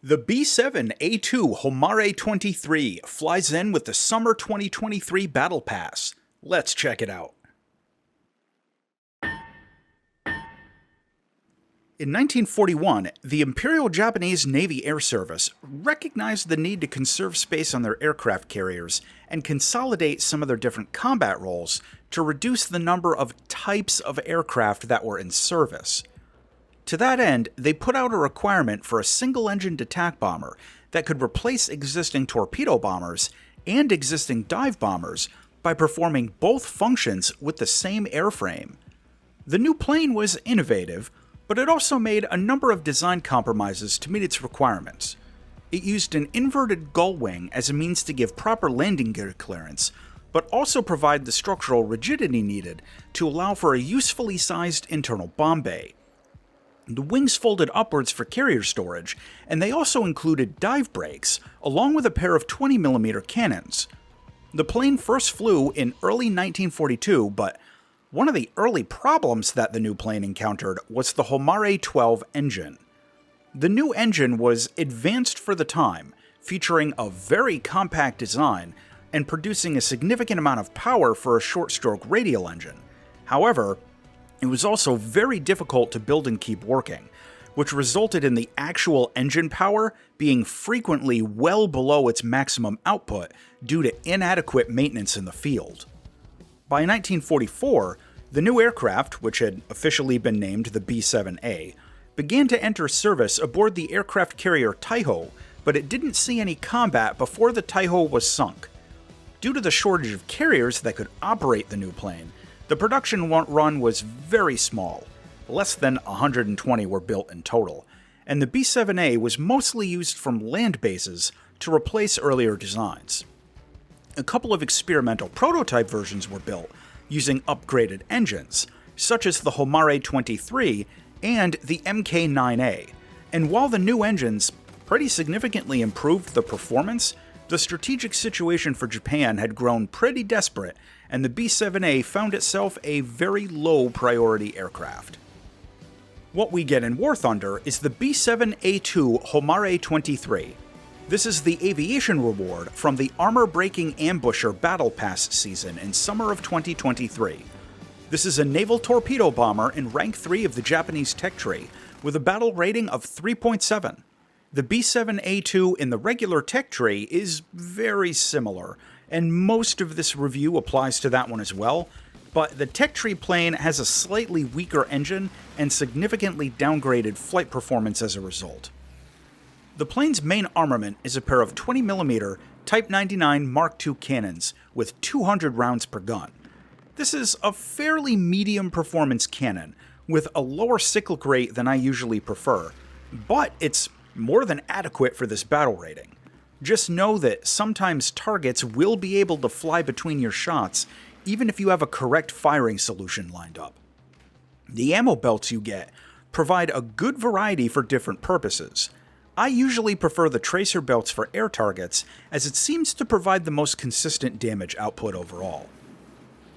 The B7A2 Homare 23 flies in with the Summer 2023 Battle Pass. Let's check it out. In 1941, the Imperial Japanese Navy Air Service recognized the need to conserve space on their aircraft carriers and consolidate some of their different combat roles to reduce the number of types of aircraft that were in service. To that end, they put out a requirement for a single-engined attack bomber that could replace existing torpedo bombers and existing dive bombers by performing both functions with the same airframe. The new plane was innovative, but it also made a number of design compromises to meet its requirements. It used an inverted gull wing as a means to give proper landing gear clearance, but also provide the structural rigidity needed to allow for a usefully sized internal bomb bay. The wings folded upwards for carrier storage, and they also included dive brakes, along with a pair of 20mm cannons. The plane first flew in early 1942, but one of the early problems that the new plane encountered was the Homare 12 engine. The new engine was advanced for the time, featuring a very compact design and producing a significant amount of power for a short-stroke radial engine. However, it was also very difficult to build and keep working, which resulted in the actual engine power being frequently well below its maximum output due to inadequate maintenance in the field. By 1944, the new aircraft, which had officially been named the B7A, began to enter service aboard the aircraft carrier Taiho, but it didn't see any combat before the Taiho was sunk. Due to the shortage of carriers that could operate the new plane, the production run was very small. Less than 120 were built in total, and the B7A was mostly used from land bases to replace earlier designs. A couple of experimental prototype versions were built using upgraded engines, such as the Homare 23 and the Mk9A, and while the new engines pretty significantly improved the performance, the strategic situation for Japan had grown pretty desperate, and the B7A found itself a very low priority aircraft. What we get in War Thunder is the B7A2 Homare 23. This is the aviation reward from the Armor Breaking Ambusher Battle Pass season in summer of 2023. This is a naval torpedo bomber in rank 3 of the Japanese tech tree, with a battle rating of 3.7. The B7A2 in the regular tech tree is very similar, and most of this review applies to that one as well, but the tech tree plane has a slightly weaker engine and significantly downgraded flight performance as a result. The plane's main armament is a pair of 20mm Type 99 Mark II cannons with 200 rounds per gun. This is a fairly medium performance cannon, with a lower cyclic rate than I usually prefer, but it's more than adequate for this battle rating. Just know that sometimes targets will be able to fly between your shots, even if you have a correct firing solution lined up. The ammo belts you get provide a good variety for different purposes. I usually prefer the tracer belts for air targets, as it seems to provide the most consistent damage output overall.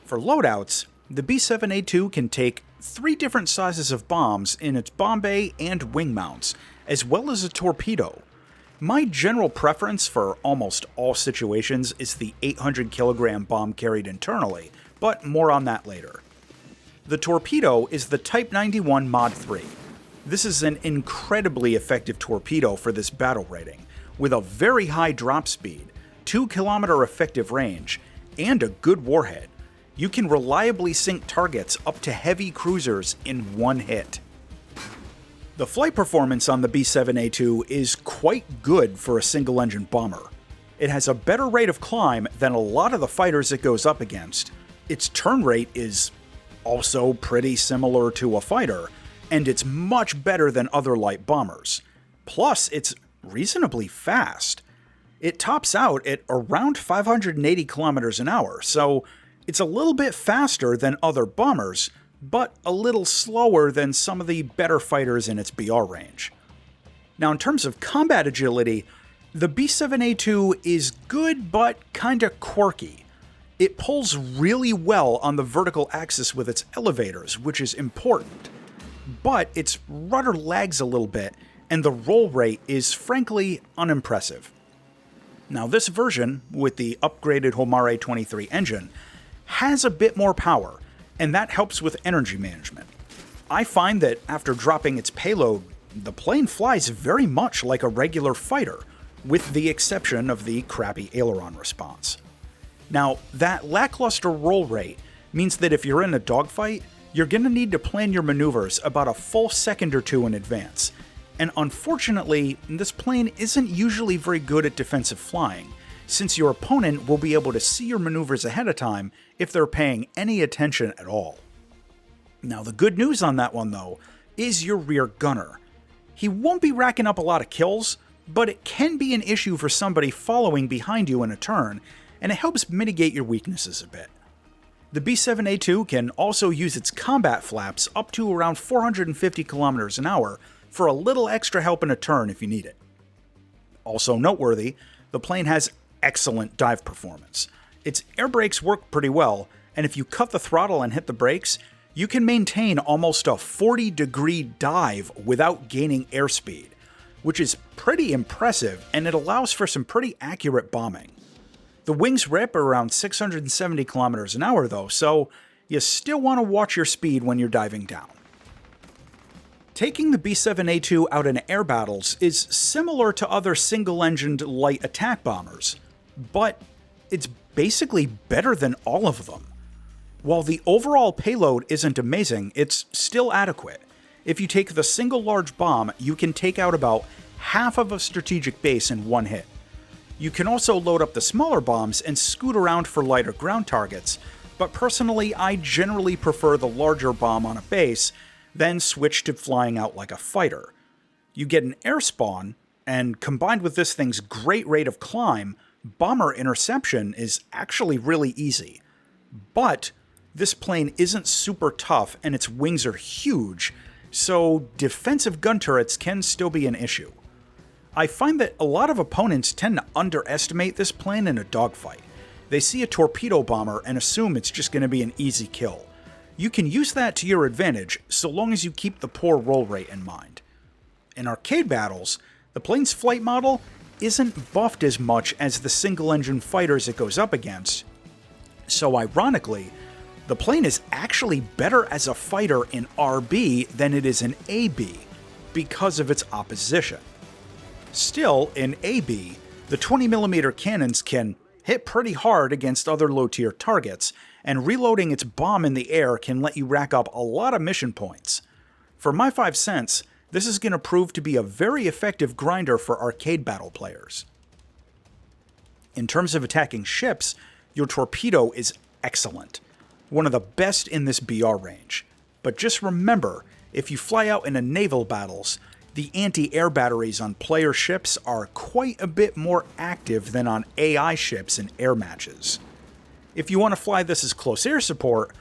For loadouts, the B7A2 can take 3 different sizes of bombs in its bomb bay and wing mounts, as well as a torpedo. My general preference for almost all situations is the 800kg bomb carried internally, but more on that later. The torpedo is the Type 91 Mod 3. This is an incredibly effective torpedo for this battle rating, with a very high drop speed, 2km effective range, and a good warhead. You can reliably sink targets up to heavy cruisers in one hit. The flight performance on the B7A2 is quite good for a single-engine bomber. It has a better rate of climb than a lot of the fighters it goes up against. Its turn rate is also pretty similar to a fighter, and it's much better than other light bombers. Plus, it's reasonably fast. It tops out at around 580 kilometers an hour, so it's a little bit faster than other bombers, but a little slower than some of the better fighters in its BR range. Now, in terms of combat agility, the B7A2 is good but kinda quirky. It pulls really well on the vertical axis with its elevators, which is important, but its rudder lags a little bit, and the roll rate is frankly unimpressive. Now this version, with the upgraded Homare 23 engine, has a bit more power, and that helps with energy management. I find that after dropping its payload, the plane flies very much like a regular fighter, with the exception of the crappy aileron response. Now, that lackluster roll rate means that if you're in a dogfight, you're going to need to plan your maneuvers about a full second or two in advance, and unfortunately, this plane isn't usually very good at defensive flying, since your opponent will be able to see your maneuvers ahead of time if they're paying any attention at all. Now, the good news on that one, though, is your rear gunner. He won't be racking up a lot of kills, but it can be an issue for somebody following behind you in a turn, and it helps mitigate your weaknesses a bit. The B7A2 can also use its combat flaps up to around 450 kilometers an hour for a little extra help in a turn if you need it. Also noteworthy, the plane has excellent dive performance. Its air brakes work pretty well, and if you cut the throttle and hit the brakes, you can maintain almost a 40-degree dive without gaining airspeed, which is pretty impressive, and it allows for some pretty accurate bombing. The wings rip around 670 kilometers an hour though, so you still want to watch your speed when you're diving down. Taking the B7A2 out in air battles is similar to other single-engined light attack bombers, but it's basically better than all of them. While the overall payload isn't amazing, it's still adequate. If you take the single large bomb, you can take out about half of a strategic base in one hit. You can also load up the smaller bombs and scoot around for lighter ground targets, but personally I generally prefer the larger bomb on a base, then switch to flying out like a fighter. You get an air spawn, and combined with this thing's great rate of climb, bomber interception is actually really easy. But this plane isn't super tough and its wings are huge, so defensive gun turrets can still be an issue. I find that a lot of opponents tend to underestimate this plane in a dogfight. They see a torpedo bomber and assume it's just going to be an easy kill. You can use that to your advantage so long as you keep the poor roll rate in mind. In arcade battles, the plane's flight model isn't buffed as much as the single-engine fighters it goes up against, so ironically, the plane is actually better as a fighter in RB than it is in AB because of its opposition. Still, in AB, the 20mm cannons can hit pretty hard against other low-tier targets, and reloading its bomb in the air can let you rack up a lot of mission points. For my 5 cents, this is going to prove to be a very effective grinder for arcade battle players. In terms of attacking ships, your torpedo is excellent, one of the best in this BR range. But just remember, if you fly out into naval battles, the anti-air batteries on player ships are quite a bit more active than on AI ships in air matches. If you want to fly this as close air support,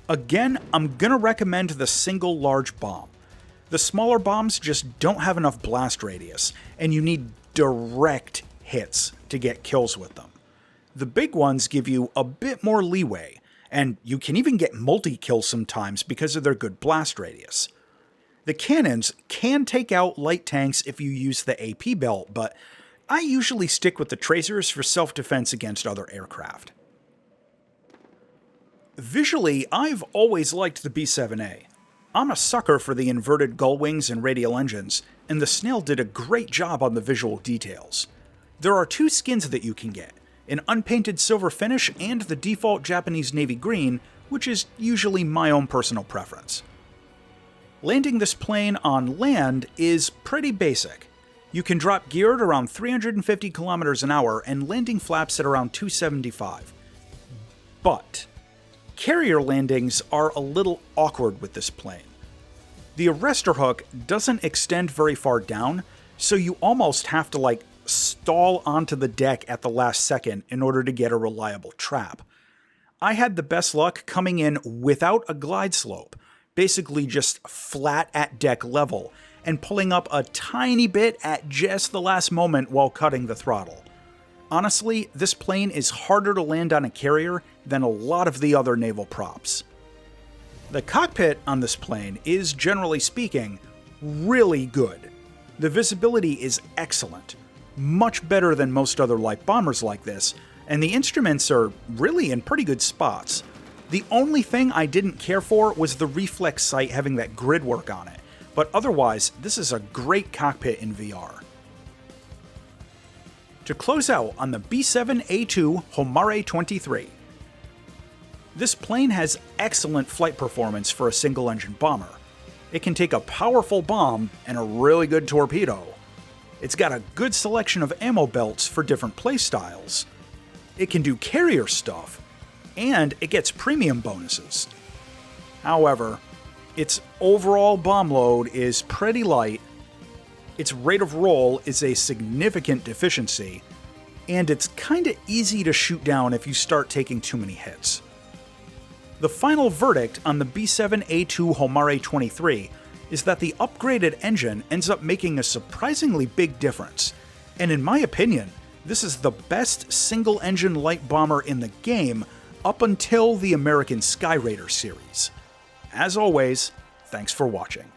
again, I'm gonna recommend the single large bomb. The smaller bombs just don't have enough blast radius, and you need direct hits to get kills with them. The big ones give you a bit more leeway, and you can even get multi-kills sometimes because of their good blast radius. The cannons can take out light tanks if you use the AP belt, but I usually stick with the tracers for self-defense against other aircraft. Visually, I've always liked the B7A. I'm a sucker for the inverted gull wings and radial engines, and the Snail did a great job on the visual details. There are 2 skins that you can get, an unpainted silver finish and the default Japanese navy green, which is usually my own personal preference. Landing this plane on land is pretty basic. You can drop gear at around 350 kilometers an hour and landing flaps at around 275. But carrier landings are a little awkward with this plane. The arrestor hook doesn't extend very far down, so you almost have to stall onto the deck at the last second in order to get a reliable trap. I had the best luck coming in without a glide slope, basically just flat at deck level, and pulling up a tiny bit at just the last moment while cutting the throttle. Honestly, this plane is harder to land on a carrier than a lot of the other naval props. The cockpit on this plane is, generally speaking, really good. The visibility is excellent, much better than most other light bombers like this, and the instruments are really in pretty good spots. The only thing I didn't care for was the reflex sight having that grid work on it, but otherwise, this is a great cockpit in VR. To close out on the B7A2 Homare 23. This plane has excellent flight performance for a single-engine bomber. It can take a powerful bomb and a really good torpedo. It's got a good selection of ammo belts for different playstyles. It can do carrier stuff, and it gets premium bonuses. However, its overall bomb load is pretty light, its rate of roll is a significant deficiency, and it's kinda easy to shoot down if you start taking too many hits. The final verdict on the B7A2 Homare 23 is that the upgraded engine ends up making a surprisingly big difference, and in my opinion, this is the best single-engine light bomber in the game up until the American Sky Raider series. As always, thanks for watching.